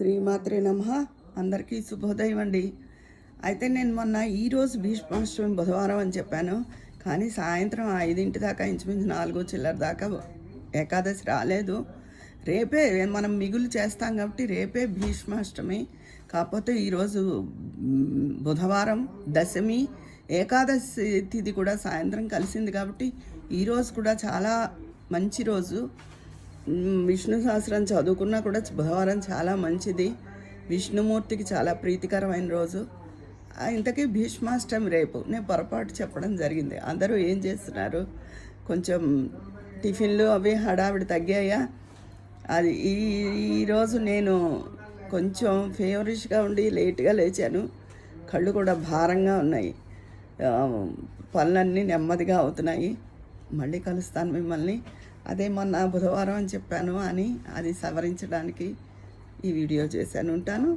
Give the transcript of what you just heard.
శ్రీమాత్రే నమః. అందరికీ శుభోదయం అండి. అయితే నేను మొన్న ఈరోజు భీష్మాష్టమి బుధవారం అని చెప్పాను, కానీ సాయంత్రం 5 దాకా ఇంచుమించు 4 చిల్లర దాకా ఏకాదశి రాలేదు. రేపే మనం మిగులు చేస్తాం కాబట్టి రేపే భీష్మాష్టమి. కాకపోతే ఈరోజు బుధవారం దశమి, ఏకాదశి తిథి కూడా సాయంత్రం కలిసింది కాబట్టి ఈరోజు కూడా చాలా మంచి రోజు. విష్ణు సహస్రం చదువుకున్నా కూడా బుధవారం చాలా మంచిది, విష్ణుమూర్తికి చాలా ప్రీతికరమైన రోజు. ఇంతకీ భీష్మాష్టమి రేపు. నేను పొరపాటు చెప్పడం జరిగింది. అందరూ ఏం చేస్తున్నారు? కొంచెం టిఫిన్లు అవి హడావిడి తగ్గాయా? అది ఈరోజు నేను కొంచెం ఫేవరిష్గా ఉండి లేట్గా లేచాను. కళ్ళు కూడా భారంగా ఉన్నాయి. పనులన్నీ నెమ్మదిగా అవుతున్నాయి. మళ్ళీ కలుస్తాను మిమ్మల్ని. అదే మొన్న బుధవారం అని చెప్పాను అని అది సవరించడానికి ఈ వీడియో చేశాను. ఉంటాను.